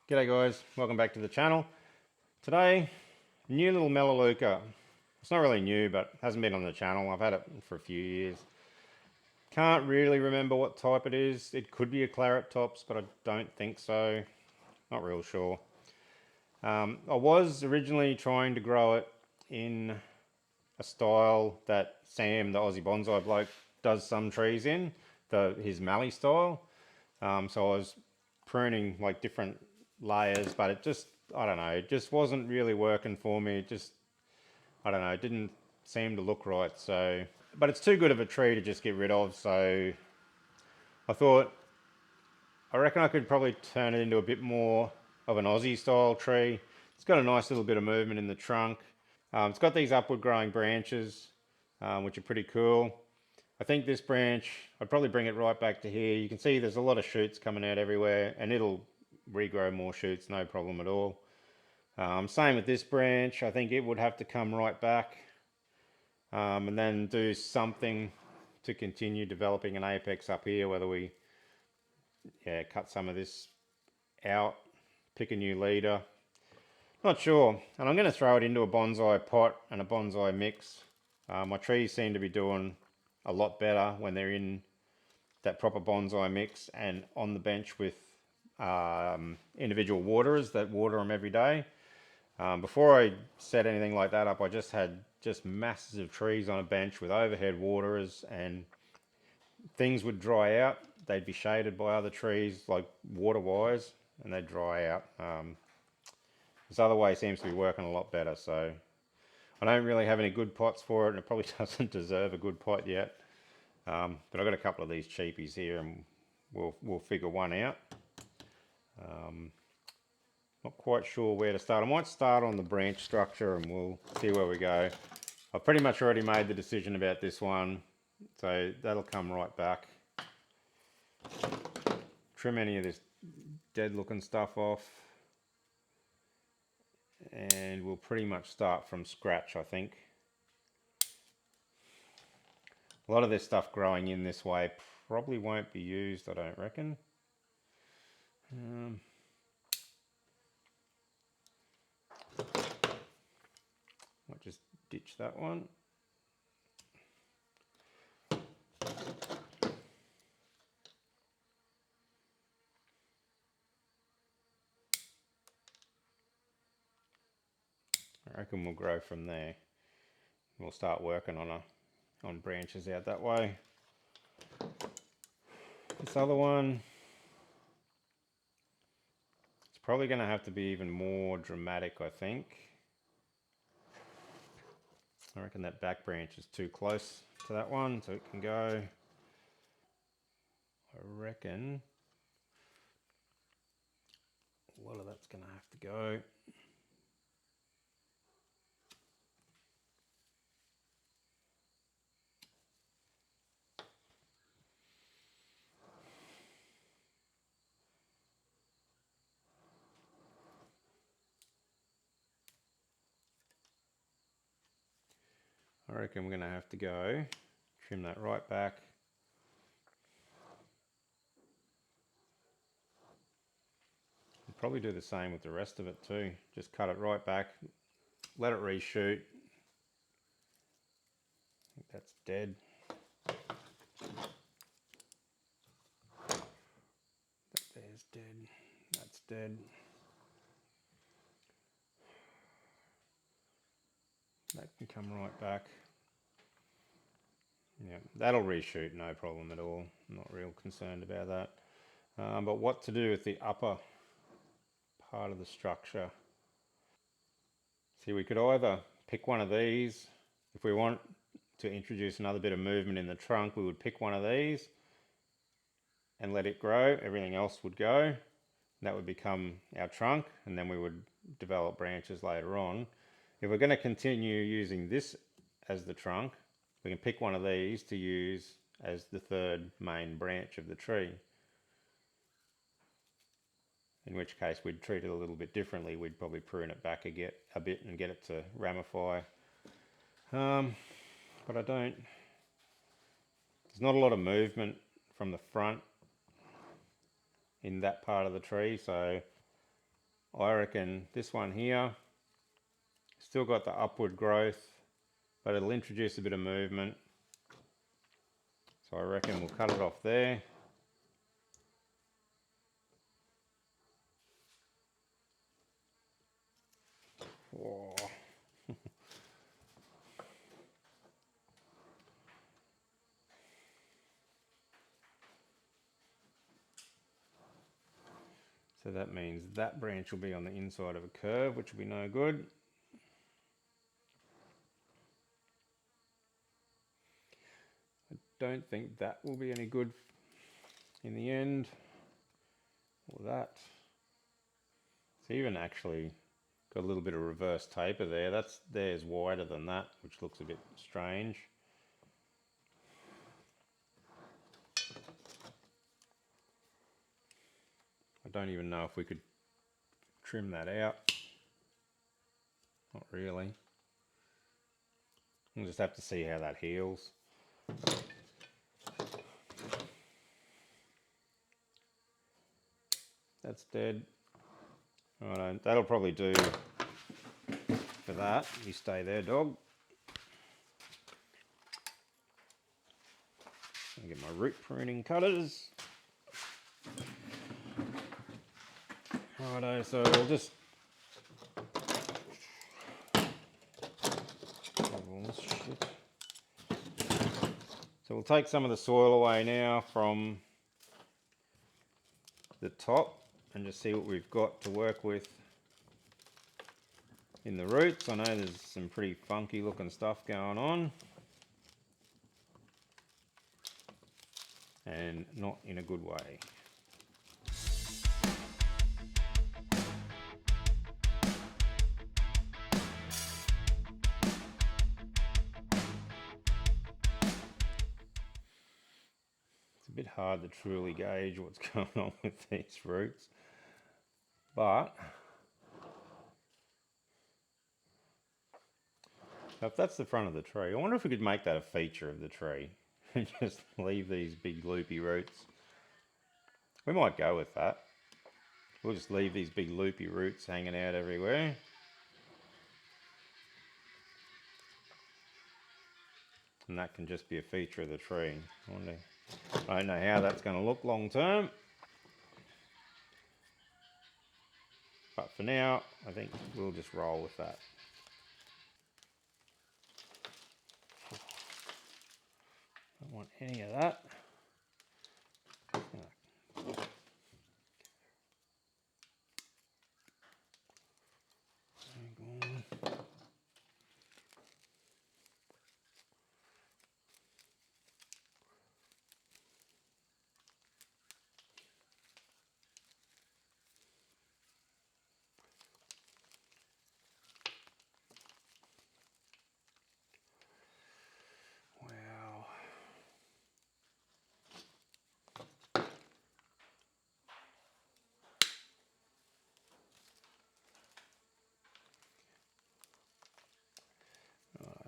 G'day guys, welcome back to the channel. Today, new little Melaleuca. It's not really new, but hasn't been on the channel. I've had it for a few years. Can't really remember what type it is. It could be a claret tops, but I don't think so. Not real sure. I was originally trying to grow it in a style that Sam, the Aussie bonsai bloke, does some trees in, his mallee style. So I was pruning like different layers, but it just, I don't know, it just wasn't really working for me. It just, I don't know, it didn't seem to look right. So, but it's too good of a tree to just get rid of. So I thought, I reckon I could probably turn it into a bit more of an Aussie style tree. It's got a nice little bit of movement in the trunk. It's got these upward growing branches, which are pretty cool. I think this branch, I'd probably bring it right back to here. You can see there's a lot of shoots coming out everywhere, and it'll regrow more shoots, no problem at all. Same with this branch. I think it would have to come right back and then do something to continue developing an apex up here, whether we cut some of this out, pick a new leader. Not sure. And I'm going to throw it into a bonsai pot and a bonsai mix. My trees seem to be doing a lot better when they're in that proper bonsai mix and on the bench with individual waterers that water them every day. Before I set anything like that up, I just had massive trees on a bench with overhead waterers, and things would dry out. They'd be shaded by other trees like water wires, and they'd dry out. This other way seems to be working a lot better. So I don't really have any good pots for it, and it probably doesn't deserve a good pot yet. But I've got a couple of these cheapies here, and we'll figure one out. Not quite sure where to start. I might start on the branch structure and we'll see where we go. I've pretty much already made the decision about this one, so that'll come right back. Trim any of this dead looking stuff off, and we'll pretty much start from scratch, I think. A lot of this stuff growing in this way probably won't be used, I don't reckon. Might just ditch that one. I reckon we'll grow from there. We'll start working on branches out that way. This other one, it's probably going to have to be even more dramatic, I think. I reckon that back branch is too close to that one, so it can go. I reckon a lot of that's going to have to go. I reckon we're going to have to go trim that right back. We'll probably do the same with the rest of it too. Just cut it right back, let it reshoot. I think that's dead. That there's dead. That's dead. That can come right back. Yeah, that'll reshoot, no problem at all. I'm not real concerned about that. But what to do with the upper part of the structure? See, we could either pick one of these. If we want to introduce another bit of movement in the trunk, we would pick one of these and let it grow. Everything else would go. That would become our trunk, and then we would develop branches later on. If we're going to continue using this as the trunk, we can pick one of these to use as the third main branch of the tree. In which case we'd treat it a little bit differently. We'd probably prune it back a bit and get it to ramify. But I don't, there's not a lot of movement from the front in that part of the tree, so I reckon this one here, still got the upward growth, but it'll introduce a bit of movement. So I reckon we'll cut it off there. Whoa. So that means that branch will be on the inside of a curve, which will be no good. I don't think that will be any good in the end, or that. It's even actually got a little bit of reverse taper there. There's wider than that, which looks a bit strange. I don't even know if we could trim that out. Not really. We'll just have to see how that heals. That's dead. Alright, that'll probably do for that. You stay there, dog. I'll get my root pruning cutters. Righto, so we'll just so we'll take some of the soil away now from the top and just see what we've got to work with in the roots. I know there's some pretty funky looking stuff going on, and not in a good way. It's a bit hard to truly gauge what's going on with these roots, but if that's the front of the tree, I wonder if we could make that a feature of the tree and just leave these big loopy roots. We might go with that. We'll just leave these big loopy roots hanging out everywhere. And that can just be a feature of the tree. I don't know how that's going to look long term. But for now, I think we'll just roll with that. Don't want any of that.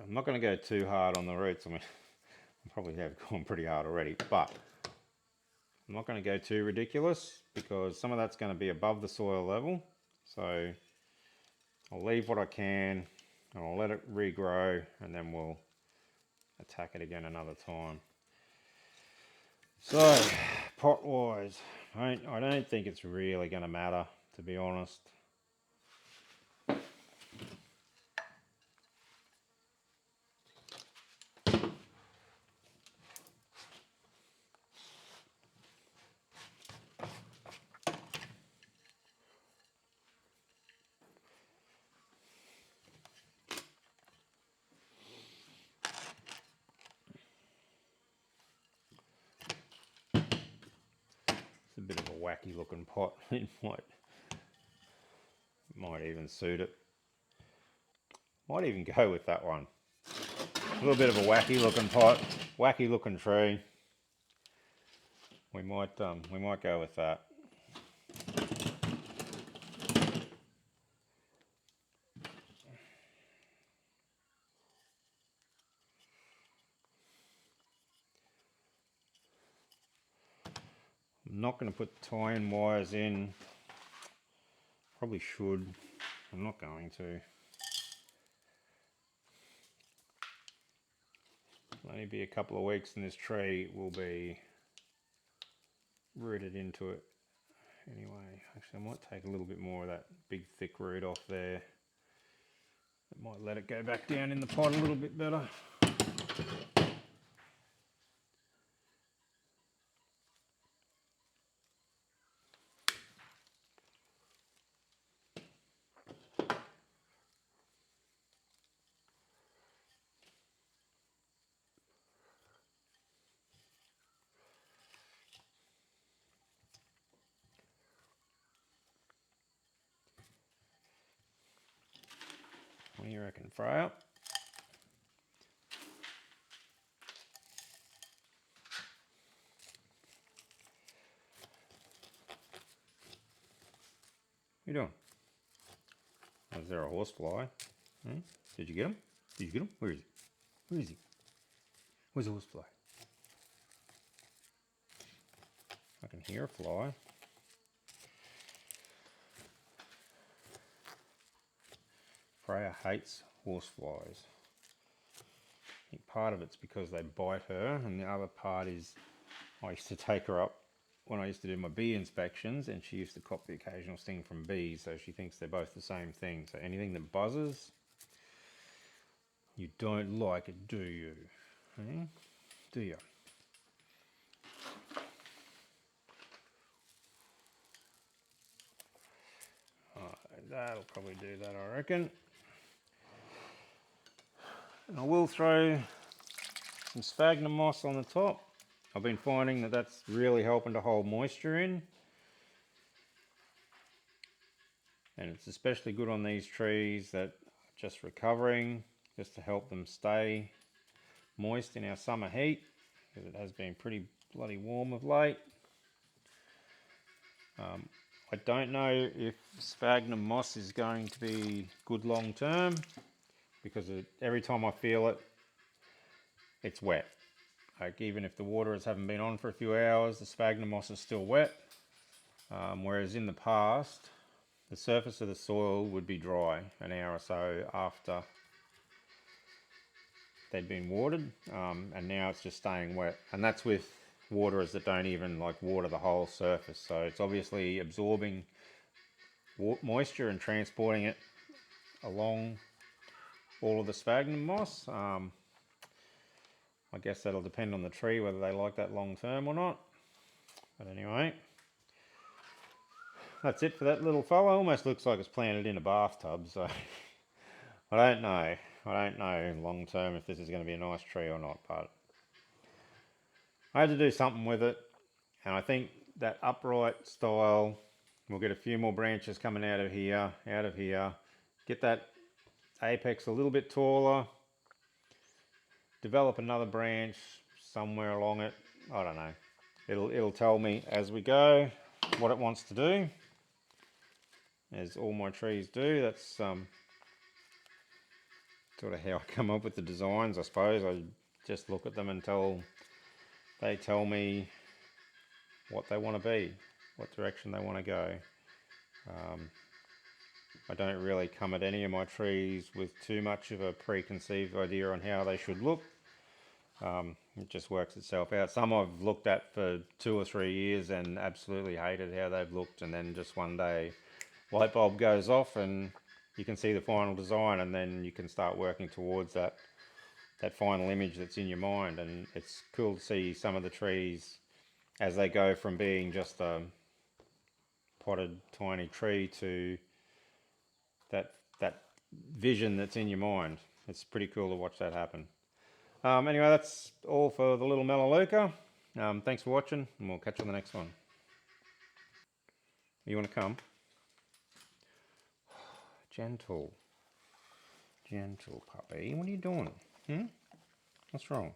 I'm not going to go too hard on the roots. I mean, I probably have gone pretty hard already, but I'm not going to go too ridiculous because some of that's going to be above the soil level. So I'll leave what I can and I'll let it regrow, and then we'll attack it again another time. So pot wise, I don't think it's really going to matter, to be honest. A bit of a wacky looking pot. It might even suit it. Might even go with that one. A little bit of a wacky looking pot, wacky looking tree. We might go with that. I'm not going to put tie-in wires in Probably should. I'm not going to. It'll only be a couple of weeks and this tree will be rooted into it. Anyway, actually I might take a little bit more of that big thick root off there. It might let it go back down in the pot a little bit better. What do you reckon, Freya? What are you doing? Oh, is there a horsefly? Hmm? Did you get him? Did you get him? Where is he? Where is he? Where's the horsefly? I can hear a fly. Freya hates horseflies. I think part of it's because they bite her, and the other part is I used to take her up when I used to do my bee inspections, and she used to cop the occasional sting from bees, so she thinks they're both the same thing. So anything that buzzes, you don't like it, do you? Eh? Do you? That'll probably do that, I reckon. And I will throw some sphagnum moss on the top. I've been finding that that's really helping to hold moisture in. And it's especially good on these trees that are just recovering, just to help them stay moist in our summer heat, because it has been pretty bloody warm of late. I don't know if sphagnum moss is going to be good long term, because every time I feel it, it's wet. Like even if the water haven't been on for a few hours, the sphagnum moss is still wet. Whereas in the past, the surface of the soil would be dry an hour or so after they'd been watered, and now it's just staying wet. And that's with waterers that don't even like water the whole surface. So it's obviously absorbing moisture and transporting it along all of the sphagnum moss. I guess that'll depend on the tree whether they like that long term or not. But anyway, that's it for that little fella. Almost looks like it's planted in a bathtub, so I don't know. I don't know long term if this is going to be a nice tree or not, but I had to do something with it, and I think that upright style, we'll get a few more branches coming out of here, get that apex a little bit taller, develop another branch somewhere along it. I don't know. It'll tell me as we go what it wants to do, as all my trees do. That's sort of how I come up with the designs, I suppose. I just look at them until they tell me what they want to be, what direction they want to go. I don't really come at any of my trees with too much of a preconceived idea on how they should look. It just works itself out. Some I've looked at for 2 or 3 years and absolutely hated how they've looked, and then just one day light bulb goes off and you can see the final design, and then you can start working towards that final image that's in your mind. And it's cool to see some of the trees as they go from being just a potted tiny tree to that vision that's in your mind. It's pretty cool to watch that happen. Anyway, that's all for the little Melaleuca. Thanks for watching, and we'll catch you on the next one. You want to come? Gentle puppy. What are you doing? What's wrong?